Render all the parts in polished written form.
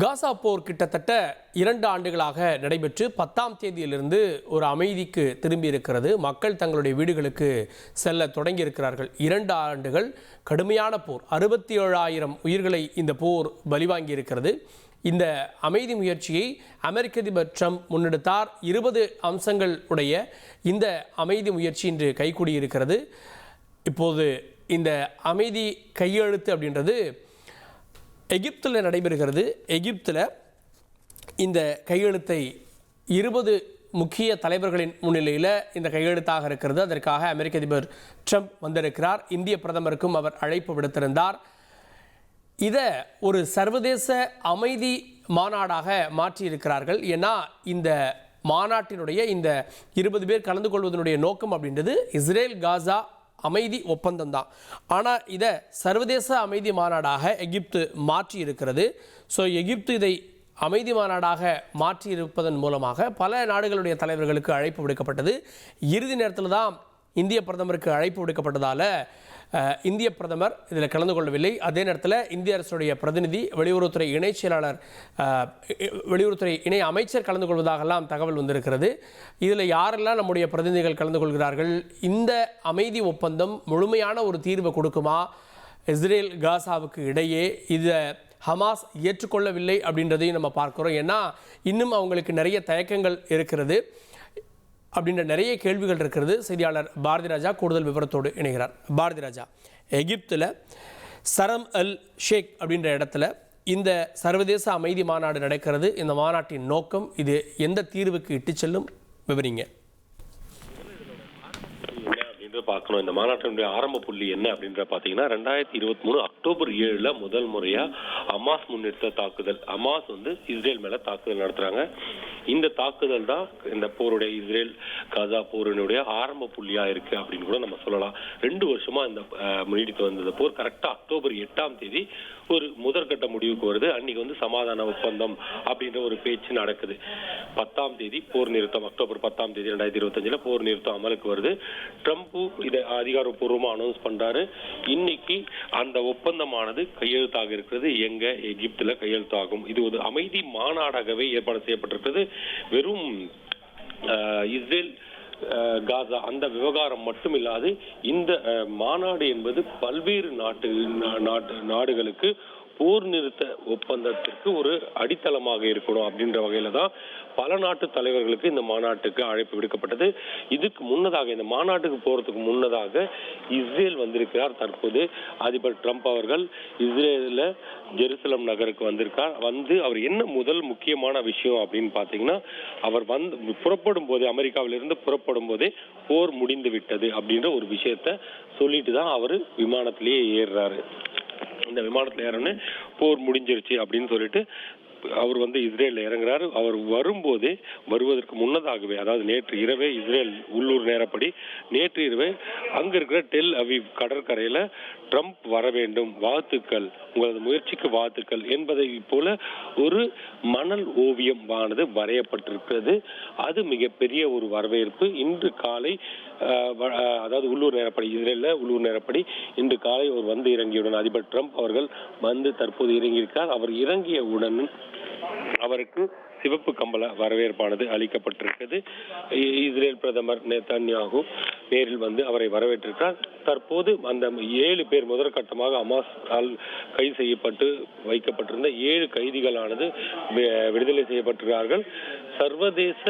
காசா போர் கிட்டத்தட்ட 2 ஆண்டுகளாக நடைபெற்று 10ஆம் தேதியிலிருந்து ஒரு அமைதிக்கு திரும்பி இருக்கிறது. மக்கள் தங்களுடைய வீடுகளுக்கு செல்ல தொடங்கியிருக்கிறார்கள். 2 ஆண்டுகள் கடுமையான போர், 67,000 உயிர்களை இந்த போர் பலிவாங்கி இருக்கிறது. இந்த அமைதி முயற்சியை அமெரிக்க அதிபர் ட்ரம்ப் முன்னெடுத்தார். 20 அம்சங்கள் உடைய இந்த அமைதி முயற்சி இன்று கைகூடியிருக்கிறது. இப்போது இந்த அமைதி கையெழுத்து அப்படின்றது எகிப்தில் நடைபெறுகிறது. எகிப்தில் இந்த கையெழுத்தை 20 முக்கிய தலைவர்களின் முன்னிலையில் இந்த கையெழுத்தாக இருக்கிறது. அதற்காக அமெரிக்க அதிபர் ட்ரம்ப் வந்திருக்கிறார். இந்திய பிரதமருக்கும் அவர் அழைப்பு விடுத்திருந்தார். இதை ஒரு சர்வதேச அமைதி மாநாடாக மாற்றியிருக்கிறார்கள். ஏன்னா இந்த மாநாட்டினுடைய இந்த 20 பேர் கலந்து கொள்வதனுடைய நோக்கம் அப்படின்றது இஸ்ரேல் காசா அமைதி ஒப்பந்தம் தான். ஆனால் இதை சர்வதேச அமைதி மாநாடாக எகிப்து மாற்றி இருக்கிறது. ஸோ எகிப்து இதை அமைதி மாநாடாக மாற்றி இருப்பதன் மூலமாக பல நாடுகளுடைய தலைவர்களுக்கு அழைப்பு விடுக்கப்பட்டது. இறுதி நேரத்தில் தான் இந்திய பிரதமருக்கு அழைப்பு விடுக்கப்பட்டதால் இந்திய பிரதமர் இதில் கலந்து கொள்ளவில்லை. அதே நேரத்தில் இந்திய அரசுடைய பிரதிநிதி, வெளியுறவுத்துறை இணை செயலாளர், வெளியுறவுத்துறை இணை அமைச்சர் கலந்து கொள்வதாகலாம் தகவல் வந்திருக்கிறது. இதில் யாரெல்லாம் நம்முடைய பிரதிநிதிகள் கலந்து கொள்கிறார்கள்? இந்த அமைதி ஒப்பந்தம் முழுமையான ஒரு தீர்வை கொடுக்குமா இஸ்ரேல் காசாவுக்கு இடையே? இதை ஹமாஸ் ஏற்றுக்கொள்ளவில்லை அப்படின்றதையும் நம்ம பார்க்குறோம். ஏன்னா இன்னும் அவங்களுக்கு நிறைய தயக்கங்கள் இருக்கிறது அப்படின்ற நிறைய கேள்விகள் இருக்கிறது. செய்தியாளர் பாரதி ராஜா கூடுதல் விவரத்தோடு இணைகிறார். பாரதி ராஜா, எகிப்தில் சரம் அல் ஷேக் அப்படின்ற இடத்துல இந்த சர்வதேச அமைதி மாநாடு நடக்கிறது. இந்த மாநாட்டின் நோக்கம், இது எந்த தீர்வுக்கு இட்டு செல்லும், விவரிங்க. பார்க்கணும். இந்த மாநாட்டினுடைய ஆரம்ப புள்ளி என்ன அப்படின்ற பாத்தீங்கன்னா 2023 அக்டோபர் 7 முதல் முறையா ஹமாஸ் முன்னெடுத்த தாக்குதல். ஹமாஸ் இஸ்ரேல் மேல தாக்குதல் நடத்துறாங்க. இந்த தாக்குதல் தான் இந்த போருடைய, இஸ்ரேல் காசா போரினுடைய ஆரம்ப புள்ளியா இருக்கு அப்படின்னு கூட நம்ம சொல்லலாம். 2 வருஷமா இந்த நீடித்து வந்த போர் கரெக்டா அக்டோபர் 8ஆம் தேதி ஒரு முதற்கட்ட முடிவுக்கு வருது. அன்னைக்கு சமாதான ஒப்பந்தம் அப்படின்ற ஒரு பேச்சு நடக்குது. 10ஆம் தேதி போர் நிறுத்தம், அக்டோபர் 10ஆம் தேதி 2025 போர் நிறுத்தம் அமலுக்கு வருது. ட்ரம்ப் இதை அதிகாரப்பூர்வமா அனௌன்ஸ் பண்றாரு. இன்னைக்கு அந்த ஒப்பந்தமானது கையெழுத்தாக இருக்கிறது. எங்க? எகிப்துல கையெழுத்தாகும். இது ஒரு அமைதி மாநாடாகவே ஏற்பாடு செய்யப்பட்டிருக்கிறது. வெறும் இஸ்ரேல் காசா அந்த விவகாரம் மட்டும் இல்லாது இந்த மாநாடு என்பது பல்வேறு நாடுகளுக்கு போர் நிறுத்த ஒப்பந்தத்திற்கு ஒரு அடித்தளமாக இருக்கணும் அப்படின்ற வகையில தான் பல நாட்டு தலைவர்களுக்கு இந்த மாநாட்டுக்கு அழைப்பு விடுக்கப்பட்டது. இதுக்கு முன்னதாக, இந்த மாநாட்டுக்கு போறதுக்கு முன்னதாக இஸ்ரேல் வந்திருக்கிறார். தற்போது அதிபர் ட்ரம்ப் அவர்கள் இஸ்ரேல ஜெருசலம் நகருக்கு வந்திருக்கார். அவர் என்ன முதல் முக்கியமான விஷயம் அப்படின்னு பாத்தீங்கன்னா, அவர் புறப்படும் போதே, அமெரிக்காவிலிருந்து புறப்படும் போதே போர் முடிந்து விட்டது அப்படின்ற ஒரு விஷயத்த சொல்லிட்டு தான் அவர் விமானத்திலேயே ஏறுறாரு. இந்த விமானத்துல ஏறன்னு போர் முடிஞ்சிருச்சு அப்படின்னு சொல்லிட்டு அவர் இஸ்ரேல்ல இறங்குறாரு. அவர் வருவதற்கு முன்னதாகவே, அதாவது நேற்று இரவே, இஸ்ரேல் உள்ளூர் நேரப்படி நேற்று இரவே அங்க இருக்கிற டெல் அவீவ் கடற்கரையில ட்ரம்ப் வர வேண்டும், வாழ்த்துக்கள், உங்களது முயற்சிக்கு வாழ்த்துக்கள் என்பதை போல ஒரு மணல் ஓவியம் வரையப்பட்டிருக்கிறது. அது மிகப்பெரிய ஒரு வரவேற்பு. இன்று காலை, அதாவது உள்ளூர் நேரப்படி, இஸ்ரேல்ல உள்ளூர் நேரப்படி இன்று காலை அவர் இறங்கியவுடன், அதிபர் ட்ரம்ப் அவர்கள் தற்போது இறங்கியிருக்கார். அவர் இறங்கியவுடன் அவருக்கு சிவப்பு கம்பள வரவேற்பானது அளிக்கப்பட்டிருக்கிறது. இஸ்ரேல் பிரதமர் நேதன்யாகு நேரில் அவரை வரவேற்றிருக்கிறார். தற்போது அந்த 7 பேர் முதற்கட்டமாக ஹமாஸ் கைது செய்யப்பட்டு வைக்கப்பட்டிருந்த 7 கைதிகளானது விடுதலை செய்யப்பட்டிருக்கிறார்கள். சர்வதேச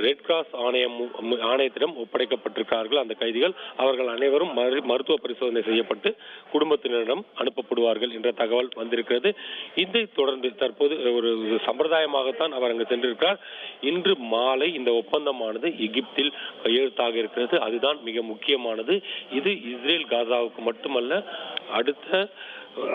ரெட் கிராஸ் ஆணையத்திடம் ஒப்படைக்கப்பட்டிருக்கிறார்கள் அந்த கைதிகள். அவர்கள் அனைவரும் மருத்துவ பரிசோதனை செய்யப்பட்டு குடும்பத்தினரிடம் அனுப்பப்படுவார்கள் என்ற தகவல் வந்திருக்கிறது. இதை தொடர்ந்து தற்போது ஒரு சம்பிரதாயமாகத்தான் அவர் அங்கு சென்றிருக்கிறார். இன்று மாலை இந்த ஒப்பந்தமானது எகிப்தில் கையெழுத்தாக இருக்கிறது. அதுதான் மிக முக்கியமானது. இது இஸ்ரேல் காசாவுக்கு மட்டுமல்ல,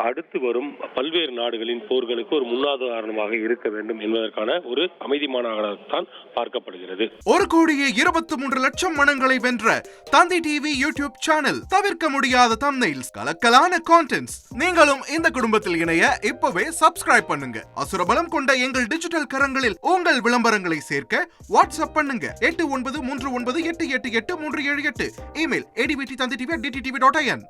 அடுத்து வரும் பல்வேறு நாடுகளின் போர்களுக்கு ஒரு முன்னுதாரணமாக இருக்க வேண்டும் என்பதற்கான ஒரு அமைதி மாநாடாகத்தான் பார்க்கப்படுகிறது. 1,23,00,000 மனங்களை வென்ற தந்தி டிவி யூடியூப் சேனல். தவிர்க்க முடியாத தம்ப்நெயில்ஸ், கலக்கலான கான்டென்ட்ஸ். நீங்களும் இந்த குடும்பத்தில் இணைய இப்பவே சப்ஸ்கிரைப் பண்ணுங்க. அசுரபலம் கொண்ட எங்கள் டிஜிட்டல் கரங்களில் உங்கள் விளம்பரங்களை சேர்க்க வாட்ஸ்அப் பண்ணுங்க. 8939888838. Email advtanditv@dttv.in.